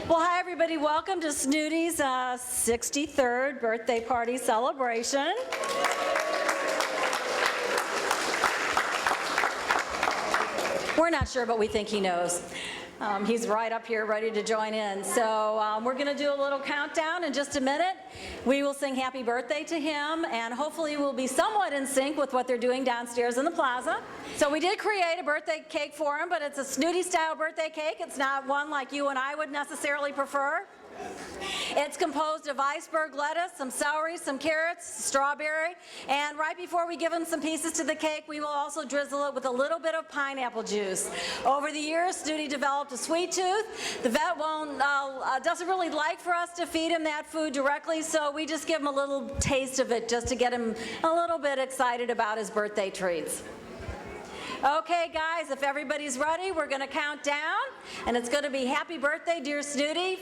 Well, hi everybody, welcome to Snooty's 63rd birthday party celebration. We're not sure, but we think he knows. He's right up here ready to join in. So we're going to do a little countdown in just a minute. We will sing happy birthday to him, and hopefully we'll be somewhat in sync with what they're doing downstairs in the plaza. So we did create a birthday cake for him, but it's a Snooty-style birthday cake. It's not one like you and I would necessarily prefer. It's composed of iceberg lettuce, some celery, some carrots, strawberry, and right before we give him some pieces to the cake, we will also drizzle it with a little bit of pineapple juice. Over the years, Snooty developed a sweet tooth. The vet doesn't really like for us to feed him that food directly, so we just give him a little taste of it just to get him a little bit excited about his birthday treats. Okay, guys, if everybody's ready, we're going to count down, and it's going to be happy birthday, dear Snooty.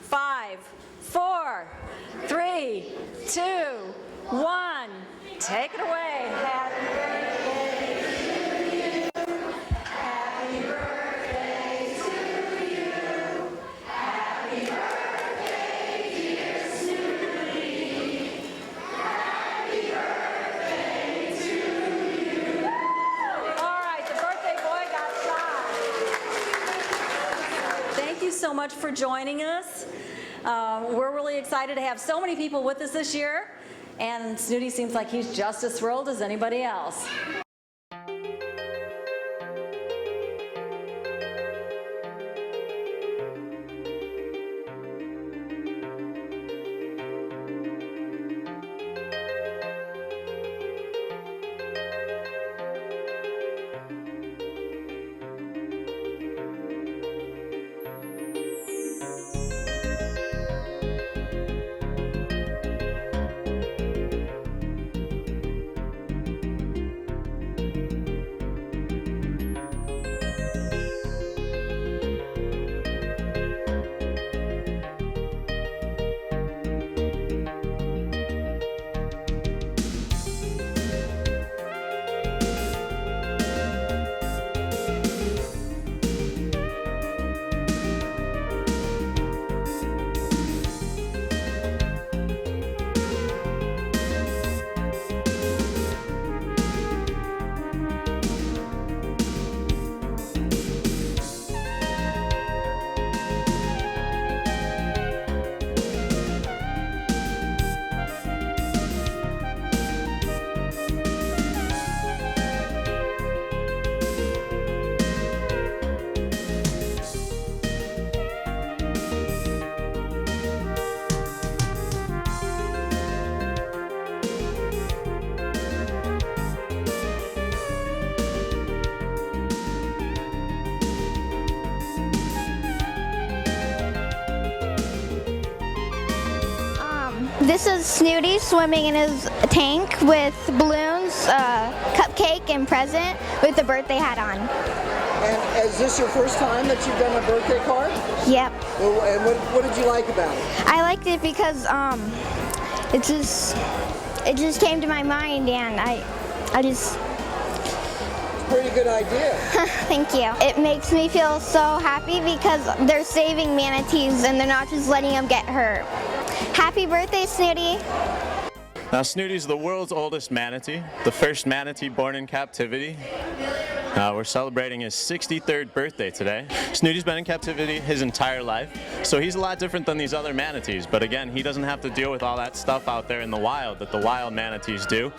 5, 4, 3, 2, 1. Take it away. Happy birthday to you. Happy birthday to you. Happy birthday, dear Snooty. Happy birthday to you. All right, the birthday boy got shot. Thank you so much for joining us. We're really excited to have so many people with us this year, and Snooty seems like he's just as thrilled as anybody else. This is Snooty swimming in his tank with balloons, cupcake, and present with the birthday hat on. And is this your first time that you've done a birthday card? Yep. Well, and what did you like about it? I liked it because it just came to my mind, and I just. Pretty good idea. Thank you. It makes me feel so happy because they're saving manatees and they're not just letting them get hurt. Happy birthday, Snooty. Now, Snooty's the world's oldest manatee, the first manatee born in captivity. We're celebrating his 63rd birthday today. Snooty's been in captivity his entire life, so he's a lot different than these other manatees. But again, he doesn't have to deal with all that stuff out there in the wild that the wild manatees do.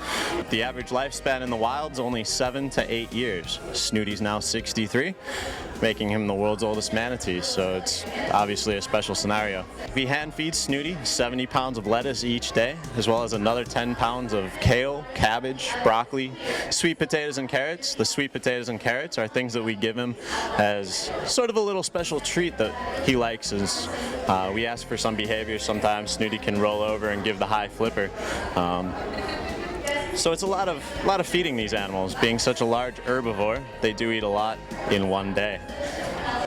The average lifespan in the wild is only 7 to 8 years. Snooty's now 63. making him the world's oldest manatee, so it's obviously a special scenario. We hand feed Snooty 70 pounds of lettuce each day, as well as another 10 pounds of kale, cabbage, broccoli, sweet potatoes and carrots. The sweet potatoes and carrots are things that we give him as sort of a little special treat that he likes. As we ask for some behavior, sometimes Snooty can roll over and give the high flipper. So it's a lot of feeding these animals. Being such a large herbivore, they do eat a lot in one day.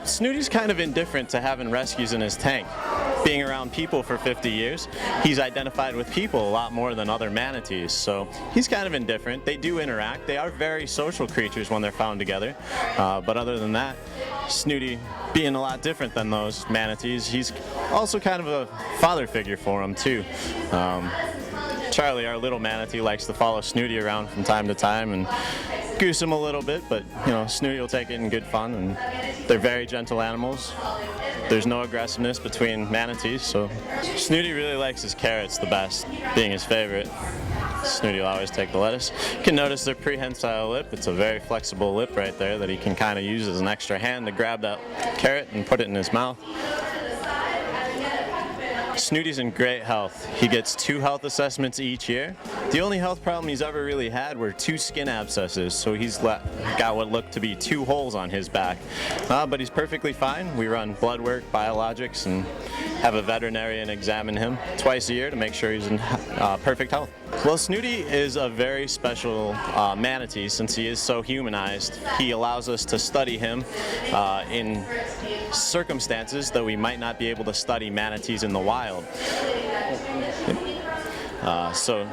Snooty's kind of indifferent to having rescues in his tank. Being around people for 50 years, he's identified with people a lot more than other manatees, so he's kind of indifferent. They do interact. They are very social creatures when they're found together, but other than that, Snooty, being a lot different than those manatees, he's also kind of a father figure for them too. Charlie, our little manatee, likes to follow Snooty around from time to time and goose him a little bit, but Snooty will take it in good fun, and they're very gentle animals. There's no aggressiveness between manatees, so Snooty really likes his carrots the best, being his favorite. Snooty will always take the lettuce. You can notice their prehensile lip. It's a very flexible lip right there that he can kind of use as an extra hand to grab that carrot and put it in his mouth. Snooty's in great health. He gets 2 health assessments each year. The only health problem he's ever really had were 2 skin abscesses, so he's got what look to be 2 holes on his back. But he's perfectly fine. We run blood work, biologics, and have a veterinarian examine him twice a year to make sure he's in perfect health. Well, Snooty is a very special manatee since he is so humanized. He allows us to study him in circumstances that we might not be able to study manatees in the wild. So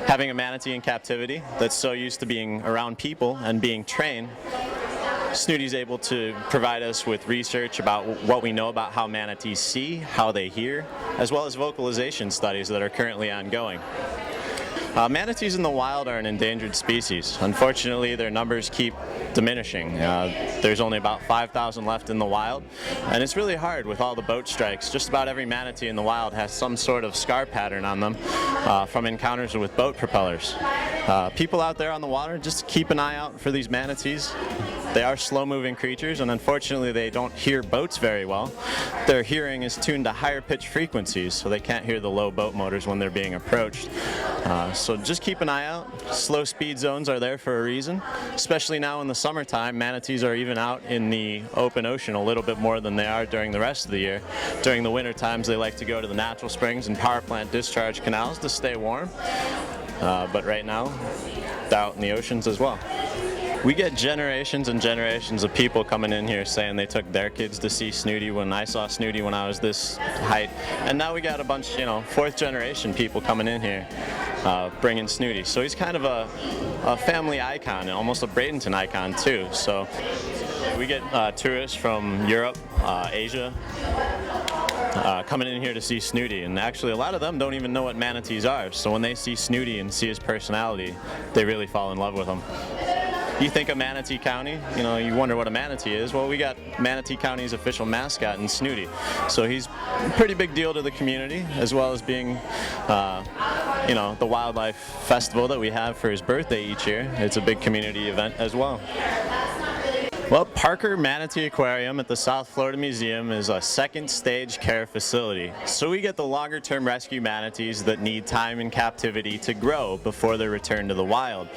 having a manatee in captivity that's so used to being around people and being trained, Snooty's able to provide us with research about what we know about how manatees see, how they hear, as well as vocalization studies that are currently ongoing. Manatees in the wild are an endangered species. Unfortunately, their numbers keep diminishing. There's only about 5,000 left in the wild, and it's really hard with all the boat strikes. Just about every manatee in the wild has some sort of scar pattern on them from encounters with boat propellers. People out there on the water, just keep an eye out for these manatees. They are slow-moving creatures, and unfortunately they don't hear boats very well. Their hearing is tuned to higher pitch frequencies, so they can't hear the low boat motors when they're being approached. So just keep an eye out. Slow speed zones are there for a reason. Especially now in the summertime, manatees are even out in the open ocean a little bit more than they are during the rest of the year. During the winter times, they like to go to the natural springs and power plant discharge canals to stay warm. But right now, they're out in the oceans as well. We get generations and generations of people coming in here saying they took their kids to see Snooty when I saw Snooty when I was this height. And now we got a bunch, 4th generation people coming in here bringing Snooty. So he's kind of a family icon, and almost a Bradenton icon too. So we get tourists from Europe, Asia, coming in here to see Snooty, and actually a lot of them don't even know what manatees are. So when they see Snooty and see his personality, they really fall in love with him. You think of Manatee County, you wonder what a manatee is. Well, we got Manatee County's official mascot in Snooty. So he's a pretty big deal to the community, as well as being, the wildlife festival that we have for his birthday each year. It's a big community event as well. Well, Parker Manatee Aquarium at the South Florida Museum is a second stage care facility. So we get the longer term rescue manatees that need time in captivity to grow before they're returned to the wild.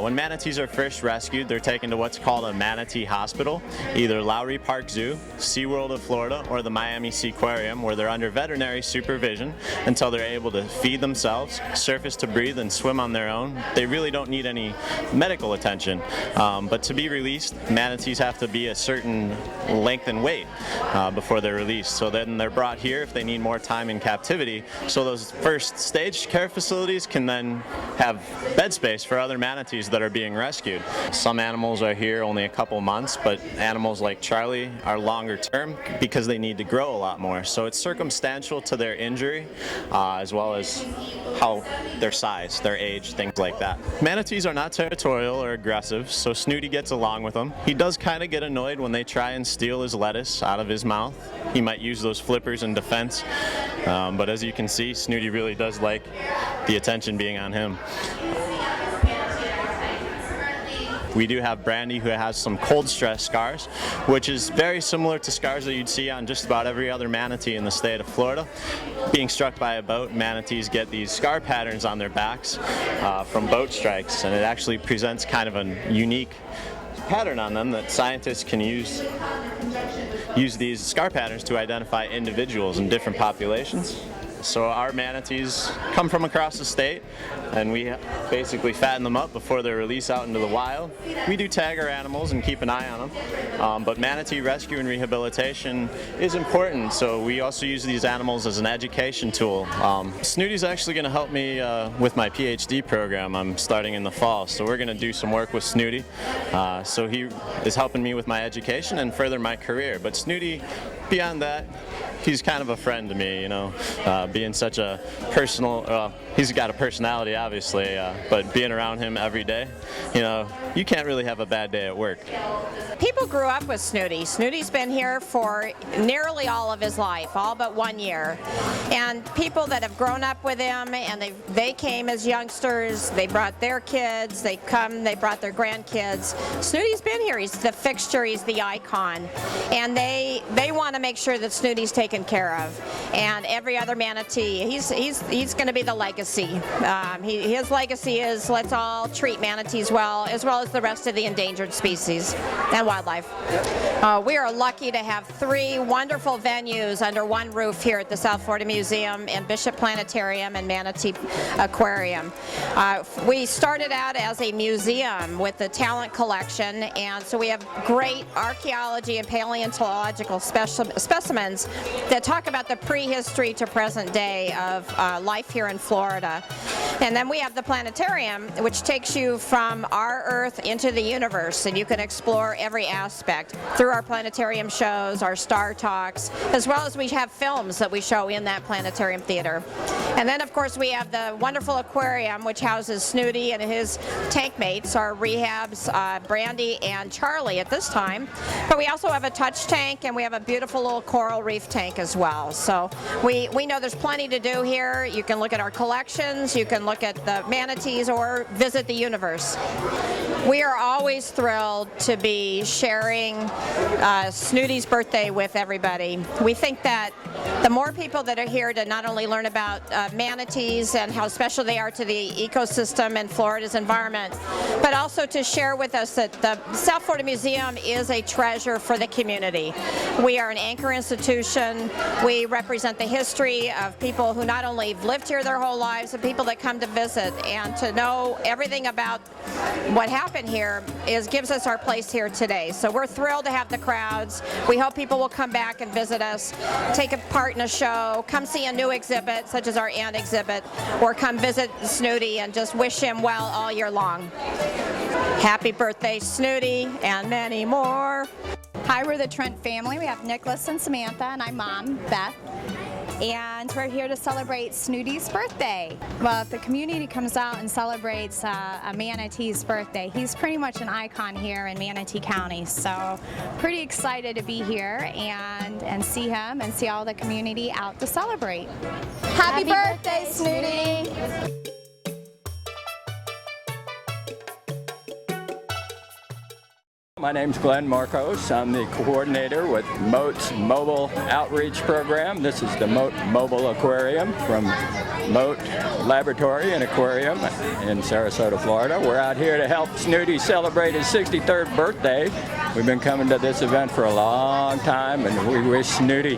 When manatees are first rescued, they're taken to what's called a manatee hospital, either Lowry Park Zoo, SeaWorld of Florida, or the Miami Seaquarium, where they're under veterinary supervision until they're able to feed themselves, surface to breathe, and swim on their own. They really don't need any medical attention. But to be released, manatees have to be a certain length and weight before they're released. So then they're brought here if they need more time in captivity. So those first stage care facilities can then have bed space for other manatees that are being rescued. Some animals are here only a couple months, but animals like Charlie are longer term because they need to grow a lot more. So it's circumstantial to their injury as well as how their size, their age, things like that. Manatees are not territorial or aggressive, so Snooty gets along with them. He does kind of get annoyed when they try and steal his lettuce out of his mouth. He might use those flippers in defense, but as you can see, Snooty really does like the attention being on him. We do have Brandy, who has some cold stress scars, which is very similar to scars that you'd see on just about every other manatee in the state of Florida. Being struck by a boat, manatees get these scar patterns on their backs from boat strikes, and it actually presents kind of a unique pattern on them that scientists can use these scar patterns to identify individuals in different populations. So our manatees come from across the state, and we basically fatten them up before they're released out into the wild. We do tag our animals and keep an eye on them, but manatee rescue and rehabilitation is important, so we also use these animals as an education tool. Snooty's actually going to help me with my PhD program. I'm starting in the fall, so we're going to do some work with Snooty. So he is helping me with my education and further my career. But Snooty, beyond that, he's kind of a friend to me, you know, being such a personal, he's got a personality obviously, but being around him every day, you know, you can't really have a bad day at work. People grew up with Snooty. Snooty's been here for nearly all of his life, all but 1 year. And people that have grown up with him, and they came as youngsters, they brought their kids, they brought their grandkids. Snooty's been here, he's the fixture, he's the icon. And they want to make sure that Snooty's taken care of. And every other manatee, he's going to be the legacy. His legacy is let's all treat manatees well, as well as the rest of the endangered species and wildlife. We are lucky to have 3 wonderful venues under one roof here at the South Florida Museum and Bishop Planetarium and Manatee Aquarium. We started out as a museum with the talent collection, and so we have great archaeology and paleontological specimens that talk about the prehistory to present day of life here in Florida. And then we have the planetarium, which takes you from our Earth into the universe, and you can explore every aspect through our planetarium shows, our star talks, as well as we have films that we show in that planetarium theater. And then, of course, we have the wonderful aquarium, which houses Snooty and his tank mates, our rehabs, Brandy and Charlie at this time. But we also have a touch tank, and we have a beautiful little coral reef tank as well. So we know there's plenty to do here. You can look at our collections, you can look at the manatees, or visit the universe. We are always thrilled to be sharing Snooty's birthday with everybody. We think that the more people that are here to not only learn about manatees and how special they are to the ecosystem and Florida's environment, but also to share with us that the South Florida Museum is a treasure for the community. We are an anchor institution. We represent the history of people who not only have lived here their whole lives, but people that come to visit, and to know everything about what happened here gives us our place here today. So we're thrilled to have the crowds. We hope people will come back and visit us, take a part in a show, come see a new exhibit such as our ant exhibit, or come visit Snooty and just wish him well all year long. Happy birthday, Snooty, and many more. Hi, we're the Trent family. We have Nicholas and Samantha, and I'm Mom, Beth. And we're here to celebrate Snooty's birthday. Well, if the community comes out and celebrates a manatee's birthday, he's pretty much an icon here in Manatee County. So pretty excited to be here and see him and see all the community out to celebrate. Happy birthday, Snooty! My name's Glenn Marcos. I'm the coordinator with Moat's Mobile Outreach Program. This is the Moat Mobile Aquarium from Moat Laboratory and Aquarium in Sarasota, Florida. We're out here to help Snooty celebrate his 63rd birthday. We've been coming to this event for a long time, and we wish Snooty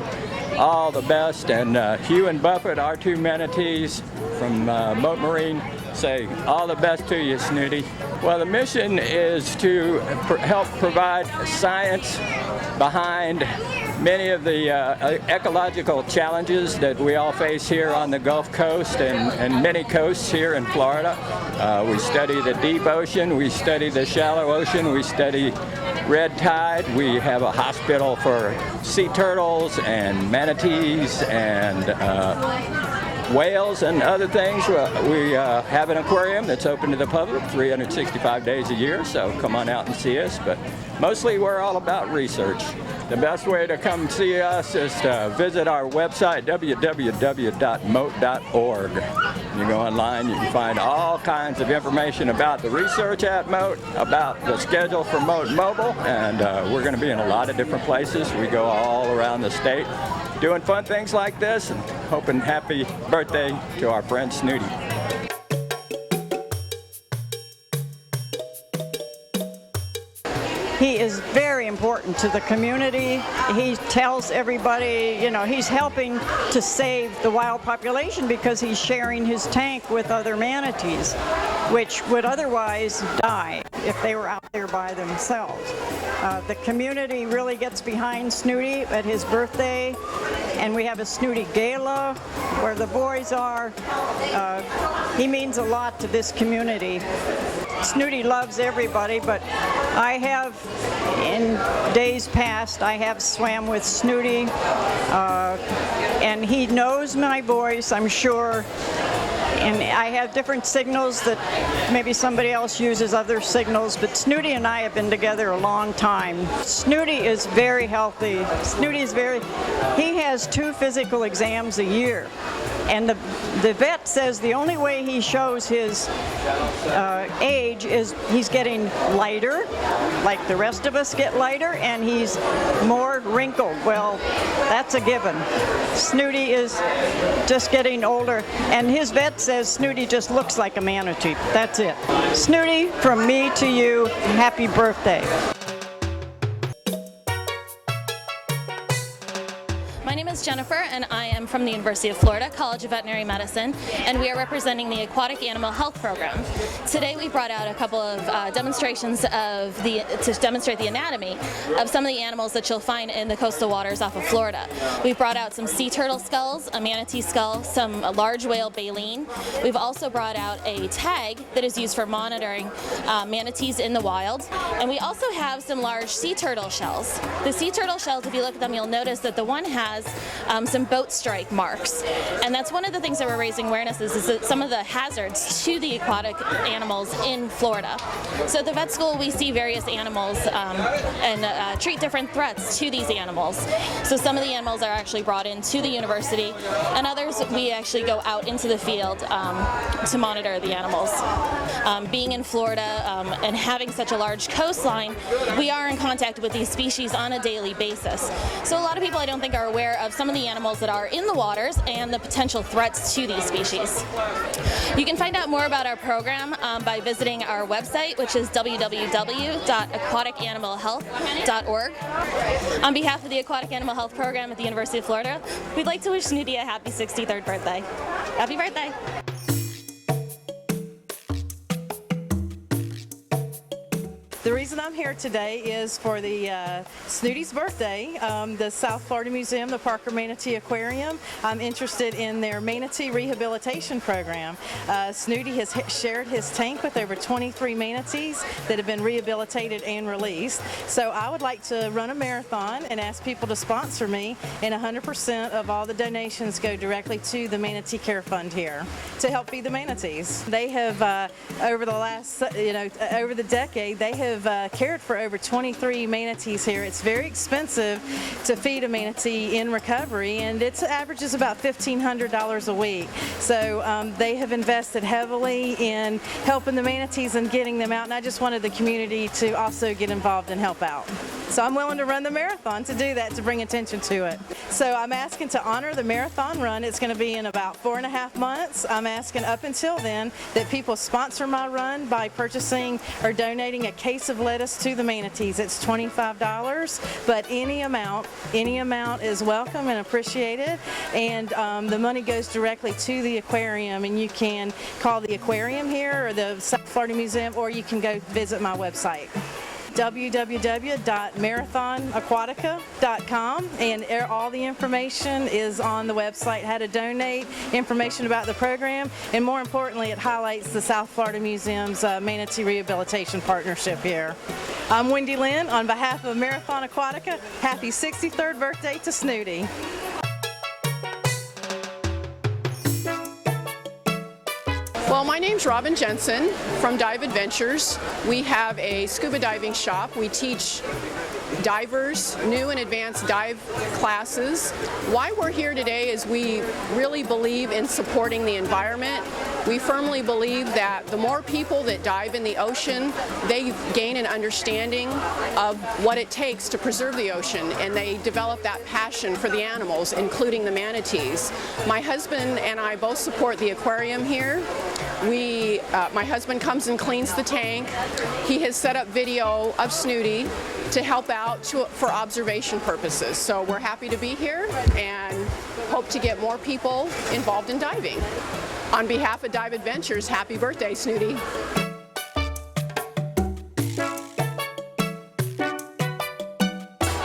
all the best. And Hugh and Buffett, our 2 manatees from Moat Marine, say all the best to you, Snooty. Well, the mission is to help provide science behind many of the ecological challenges that we all face here on the Gulf Coast and many coasts here in Florida. We study the deep ocean, we study the shallow ocean, we study red tide. We have a hospital for sea turtles and manatees and whales and other things. We have an aquarium that's open to the public 365 days a year, so come on out and see us. But mostly we're all about research. The best way to come see us is to visit our website, www.moat.org. You go online, you can find all kinds of information about the research at Moat, about the schedule for Moat Mobile, and we're going to be in a lot of different places. We go all around the state doing fun things like this, and hoping happy birthday to our friend Snooty. He is very important to the community. He tells everybody, you know, he's helping to save the wild population because he's sharing his tank with other manatees, which would otherwise die if they were out there by themselves. The community really gets behind Snooty at his birthday, and we have a Snooty Gala where the boys are. He means a lot to this community. Snooty loves everybody, but I have, in days past, I have swam with Snooty, and he knows my voice, I'm sure. And I have different signals that maybe somebody else uses other signals, but Snooty and I have been together a long time. Snooty is very healthy. He has 2 physical exams a year. And the vet says the only way he shows his age is he's getting lighter, like the rest of us get lighter, and he's more wrinkled. Well, that's a given. Snooty is just getting older, and his vet says Snooty just looks like a manatee. That's it. Snooty, from me to you, happy birthday. My name is Jennifer, and I am from the University of Florida College of Veterinary Medicine, and we are representing the Aquatic Animal Health Program. Today we brought out a couple of demonstrations to demonstrate the anatomy of some of the animals that you'll find in the coastal waters off of Florida. We've brought out some sea turtle skulls, a manatee skull, some large whale baleen. We've also brought out a tag that is used for monitoring manatees in the wild, and we also have some large sea turtle shells. The sea turtle shells, if you look at them, you'll notice that the one has some boat strike marks, and that's one of the things that we're raising awareness is that some of the hazards to the aquatic animals in Florida. So at the vet school we see various animals and treat different threats to these animals. So some of the animals are actually brought into the university, and others we actually go out into the field to monitor the animals. Being in Florida and having such a large coastline, we are in contact with these species on a daily basis. So a lot of people I don't think are aware of some of the animals that are in the waters and the potential threats to these species. You can find out more about our program by visiting our website, which is www.aquaticanimalhealth.org. On behalf of the Aquatic Animal Health Program at the University of Florida, we'd like to wish Snooty a happy 63rd birthday. Happy birthday! The reason I'm here today is for the Snooty's birthday. The South Florida Museum, the Parker Manatee Aquarium, I'm interested in their Manatee Rehabilitation program. Snooty has shared his tank with over 23 manatees that have been rehabilitated and released. So I would like to run a marathon and ask people to sponsor me, and 100% of all the donations go directly to the Manatee Care Fund here to help feed the manatees. They have, over the last, over the decade, they have cared for over 23 manatees here. It's very expensive to feed a manatee in recovery, and it averages about $1,500 a week. So they have invested heavily in helping the manatees and getting them out, and I just wanted the community to also get involved and help out. So I'm willing to run the marathon to do that, to bring attention to it. So I'm asking to honor the marathon run. It's going to be in about 4.5 months. I'm asking up until then that people sponsor my run by purchasing or donating a case of lettuce to the manatees. It's $25, but any amount is welcome and appreciated, and the money goes directly to the aquarium, and you can call the aquarium here or the South Florida Museum, or you can go visit my website, www.marathonaquatica.com, and all the information is on the website, how to donate, information about the program, and more importantly, it highlights the South Florida Museum's Manatee Rehabilitation Partnership here. I'm Wendy Lynn. On behalf of Marathon Aquatica, happy 63rd birthday to Snooty. Well, Well, my name's Robin Jensen from Dive Adventures. We have a scuba diving shop. We teach divers new and advanced dive classes. Why we're here today is we really believe in supporting the environment. We firmly believe that the more people that dive in the ocean, they gain an understanding of what it takes to preserve the ocean, and they develop that passion for the animals, including the manatees. My husband and I both support the aquarium here. My husband comes and cleans the tank. He has set up video of Snooty to help out for observation purposes. So we're happy to be here and hope to get more people involved in diving. On behalf of Dive Adventures, happy birthday, Snooty.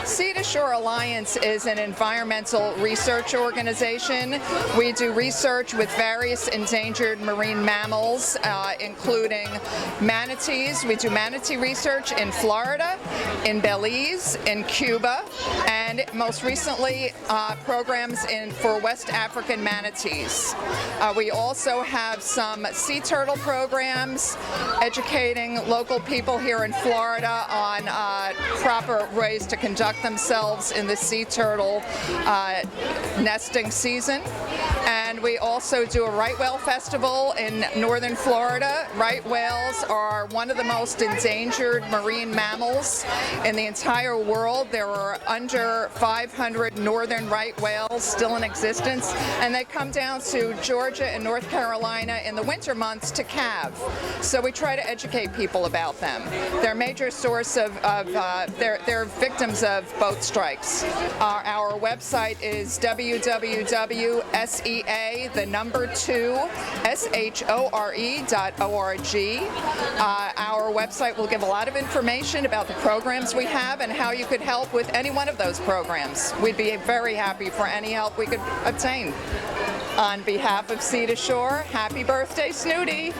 Sea to Shore Alliance is an environmental research organization. We do research with various endangered marine mammals, including manatees. We do manatee research in Florida, in Belize, in Cuba, and most recently programs for West African manatees. We also have some sea turtle programs, educating local people here in Florida on proper ways to conduct themselves in the sea turtle nesting season. And we also do a right whale festival in northern Florida. Right whales are one of the most endangered marine mammals in the entire world. There are under 500 northern right whales still in existence, and they come down to Georgia and North Carolina in the winter months to calve. So we try to educate people about them. They're a major source of they're victims of boat strikes. Our website is www.sea2shore.org. Our website will give a lot of information about the programs we have and how you could help with any one of those programs. We'd be very happy for any help we could obtain. On behalf of Sea to Shore, happy birthday, Snooty!